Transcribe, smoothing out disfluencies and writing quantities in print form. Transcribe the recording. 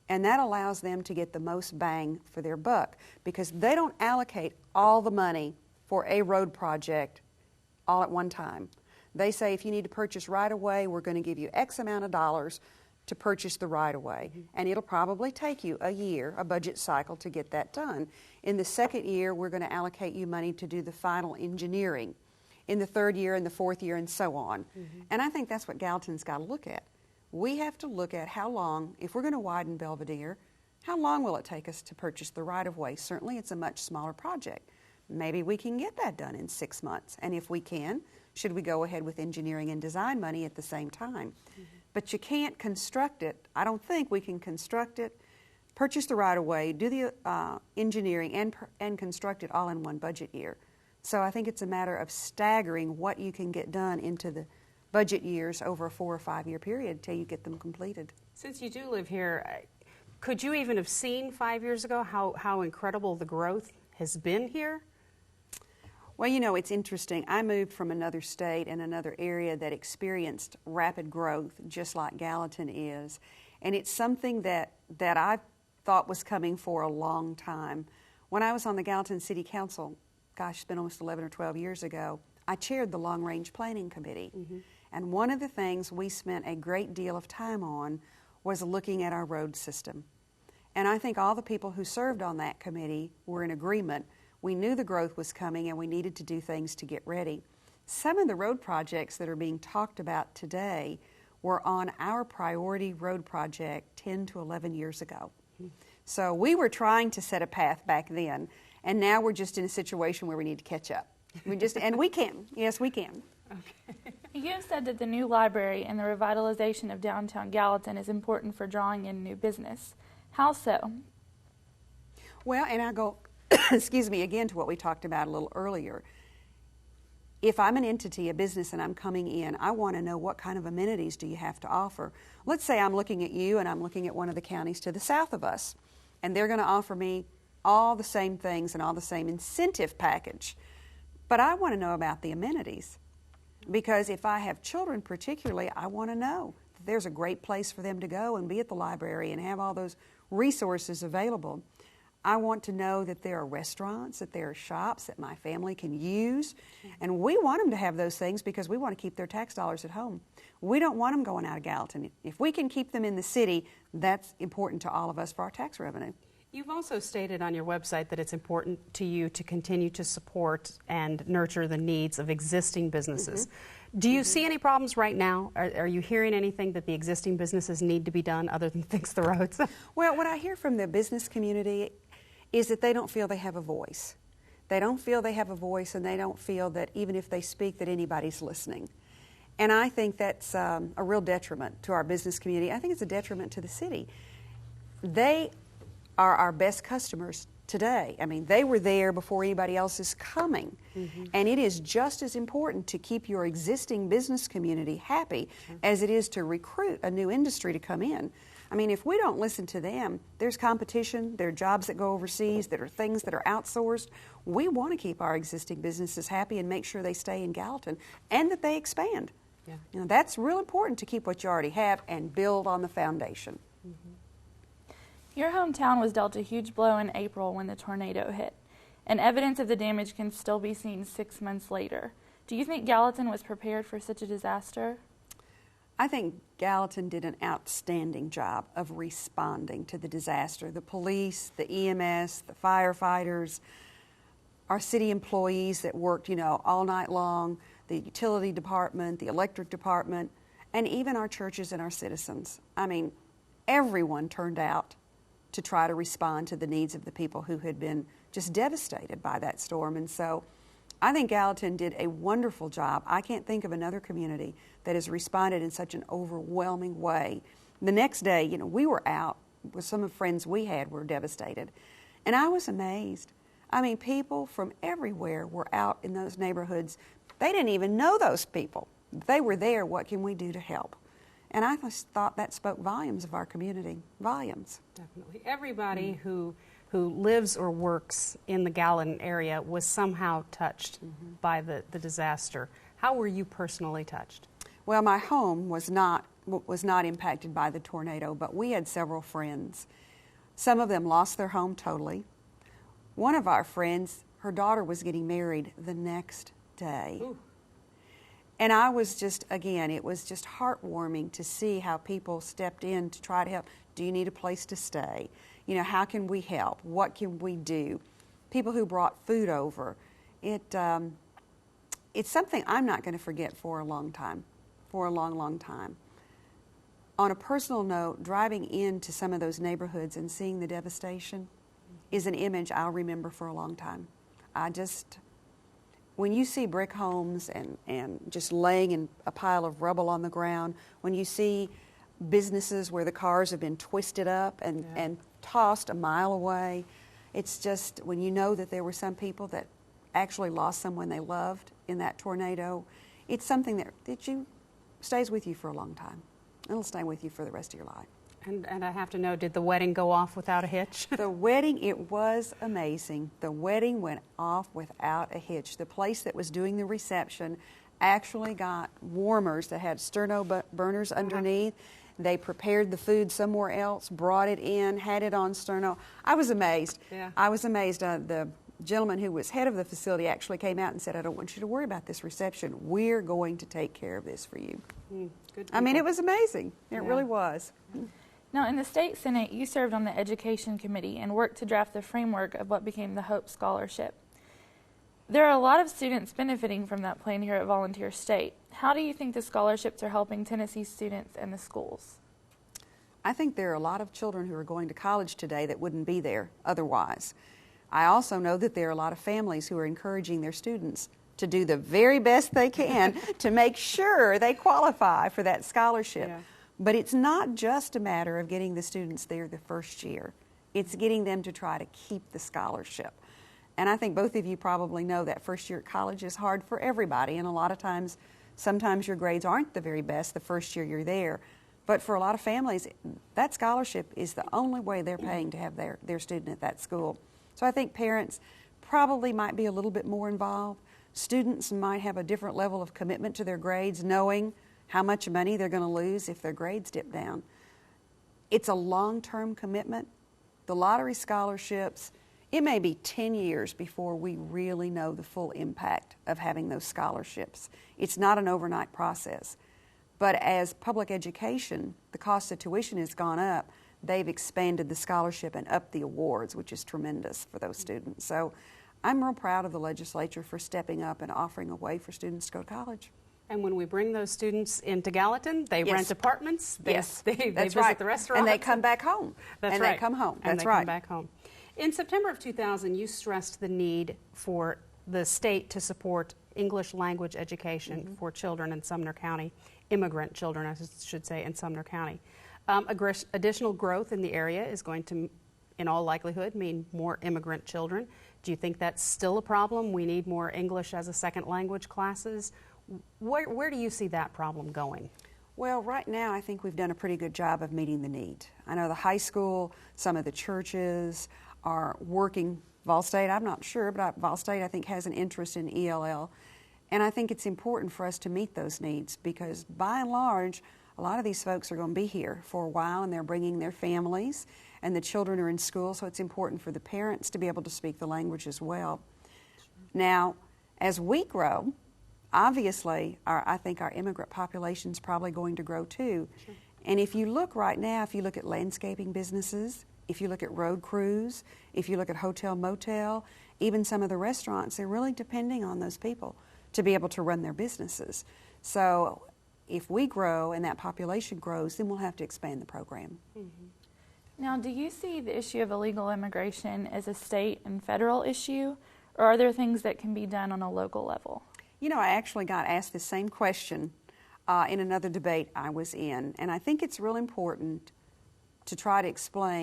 And that allows them to get the most bang for their buck because they don't allocate all the money for a road project all at one time. They say if you need to purchase right-of-way, we're going to give you X amount of dollars to purchase the right-of-way. And it'll probably take you a year, a budget cycle, to get that done. In the second year, we're going to allocate you money to do the final engineering. In the third year and the fourth year and so on. And I think that's what Gallatin's got to look at. We have to look at how long, if we're going to widen Belvedere, how long will it take us to purchase the right-of-way? Certainly it's a much smaller project. Maybe we can get that done in 6 months. And if we can, should we go ahead with engineering and design money at the same time? But you can't construct it. I don't think we can construct it, purchase the right-of-way, do the engineering, and construct it all in one budget year. So I think it's a matter of staggering what you can get done into the budget years over a 4 or 5 year period until you get them completed. Since you do live here, could you even have seen 5 years ago how incredible the growth has been here? Well, you know, it's interesting. I moved from another state and another area that experienced rapid growth, just like Gallatin is. And it's something that I thought was coming for a long time. When I was on the Gallatin City Council, gosh, it's been almost 11 or 12 years ago, I chaired the Long Range Planning Committee. And one of the things we spent a great deal of time on was looking at our road system. And I think all the people who served on that committee were in agreement. We knew the growth was coming and we needed to do things to get ready. Some of the road projects that are being talked about today were on our priority road project 10 to 11 years ago. So we were trying to set a path back then, and now we're just in a situation where we need to catch up. And we can. Yes, we can. Okay. You have said that the new library and the revitalization of downtown Gallatin is important for drawing in new business. How so? Well, and I go, excuse me, again to what we talked about a little earlier. If I'm an entity, a business, and I'm coming in, I want to know what kind of amenities do you have to offer. Let's say I'm looking at you and I'm looking at one of the counties to the south of us, and they're going to offer me all the same things and all the same incentive package. But I want to know about the amenities, because if I have children particularly, I want to know that there's a great place for them to go and be at the library and have all those resources available. I want to know that there are restaurants, that there are shops that my family can use. And we want them to have those things because we want to keep their tax dollars at home. We don't want them going out of Gallatin. If we can keep them in the city, that's important to all of us for our tax revenue. You've also stated on your website that it's important to you to continue to support and nurture the needs of existing businesses. Do you see any problems right now? Are you hearing anything that the existing businesses need to be done other than fix the roads? Well, what I hear from the business community is that they don't feel they have a voice. They don't feel they have a voice, and they don't feel that even if they speak that anybody's listening. And I think that's a real detriment to our business community. I think it's a detriment to the city. They are our best customers today. I mean, they were there before anybody else is coming. And it is just as important to keep your existing business community happy as it is to recruit a new industry to come in. I mean, if we don't listen to them, there's competition, there are jobs that go overseas, there are things that are outsourced. We want to keep our existing businesses happy and make sure they stay in Gallatin and that they expand. You know, that's real important to keep what you already have and build on the foundation. Your hometown was dealt a huge blow in April when the tornado hit, and evidence of the damage can still be seen 6 months later. Do you think Gallatin was prepared for such a disaster? I think Gallatin did an outstanding job of responding to the disaster. The police, the EMS, the firefighters, our city employees that worked, all night long, the utility department, the electric department, and even our churches and our citizens. I mean, everyone turned out to try to respond to the needs of the people who had been just devastated by that storm. And so I think Gallatin did a wonderful job. I can't think of another community that has responded in such an overwhelming way. The next day, we were out with some of the friends we had were devastated. And I was amazed. I mean, people from everywhere were out in those neighborhoods. They didn't even know those people. They were there. What can we do to help? And I just thought that spoke volumes of our community, volumes. Definitely. Everybody who lives or works in the Gallatin area was somehow touched by the disaster. How were you personally touched? Well, my home was not was not impacted by the tornado, but we had several friends. Some of them lost their home totally. One of our friends, her daughter was getting married the next day. Ooh. And I was just, again, it was just heartwarming to see how people stepped in to try to help. Do you need a place to stay? You know, how can we help? What can we do? People who brought food over. It's something I'm not going to forget for a long time, for a long, long time. On a personal note, driving into some of those neighborhoods and seeing the devastation is an image I'll remember for a long time. When you see brick homes and just laying in a pile of rubble on the ground, when you see businesses where the cars have been twisted up and tossed a mile away, it's just, when you know that there were some people that actually lost someone they loved in that tornado, it's something that stays with you for a long time. It'll stay with you for the rest of your life. And I have to know, did the wedding go off without a hitch? The wedding, it was amazing. The wedding went off without a hitch. The place that was doing the reception actually got warmers that had sterno burners underneath. They prepared the food somewhere else, brought it in, had it on sterno. I was amazed. Yeah. I was amazed. The gentleman who was head of the facility actually came out and said, I don't want you to worry about this reception. We're going to take care of this for you. Good I mean, people. it was amazing. It really was. Now, in the State Senate, you served on the Education Committee and worked to draft the framework of what became the Hope Scholarship. There are a lot of students benefiting from that plan here at Volunteer State. How do you think the scholarships are helping Tennessee students and the schools? I think there are a lot of children who are going to college today that wouldn't be there otherwise. I also know that there are a lot of families who are encouraging their students to do the very best they can to make sure they qualify for that scholarship. Yeah. But it's not just a matter of getting the students there the first year. It's getting them to try to keep the scholarship. And I think both of you probably know that first year at college is hard for everybody, and a lot of times, sometimes your grades aren't the very best the first year you're there. But for a lot of families, that scholarship is the only way they're paying to have their student at that school. So I think parents probably might be a little bit more involved. Students might have a different level of commitment to their grades, knowing how much money they're going to lose if their grades dip down. It's a long-term commitment. The lottery scholarships, it may be 10 years before we really know the full impact of having those scholarships. It's not an overnight process. But as public education, the cost of tuition has gone up, they've expanded the scholarship and upped the awards, which is tremendous for those students. So I'm real proud of the legislature for stepping up and offering a way for students to go to college. And when we bring those students into Gallatin, they rent apartments. They visit the restaurants. And they come back home. That's right. They come home. That's right. Come back home. In September of 2000, you stressed the need for the state to support English language education for children in Sumner County, immigrant children, I should say, in Sumner County. Additional growth in the area is going to, in all likelihood, mean more immigrant children. Do you think that's still a problem? We need more English as a second language classes. Where do you see that problem going? Well, right now I think we've done a pretty good job of meeting the need. I know the high school, some of the churches are working. Vol State, I'm not sure, but Vol State I think has an interest in ELL. And I think it's important for us to meet those needs because by and large, a lot of these folks are going to be here for a while and they're bringing their families and the children are in school, so it's important for the parents to be able to speak the language as well. Now, as we grow, obviously, I think our immigrant population is probably going to grow too. Sure. And if you look right now, if you look at landscaping businesses, if you look at road crews, if you look at hotel, motel, even some of the restaurants, they're really depending on those people to be able to run their businesses. So if we grow and that population grows, then we'll have to expand the program. Now, do you see the issue of illegal immigration as a state and federal issue, or are there things that can be done on a local level? You know, I actually got asked the same question in another debate I was in, and I think it's real important to try to explain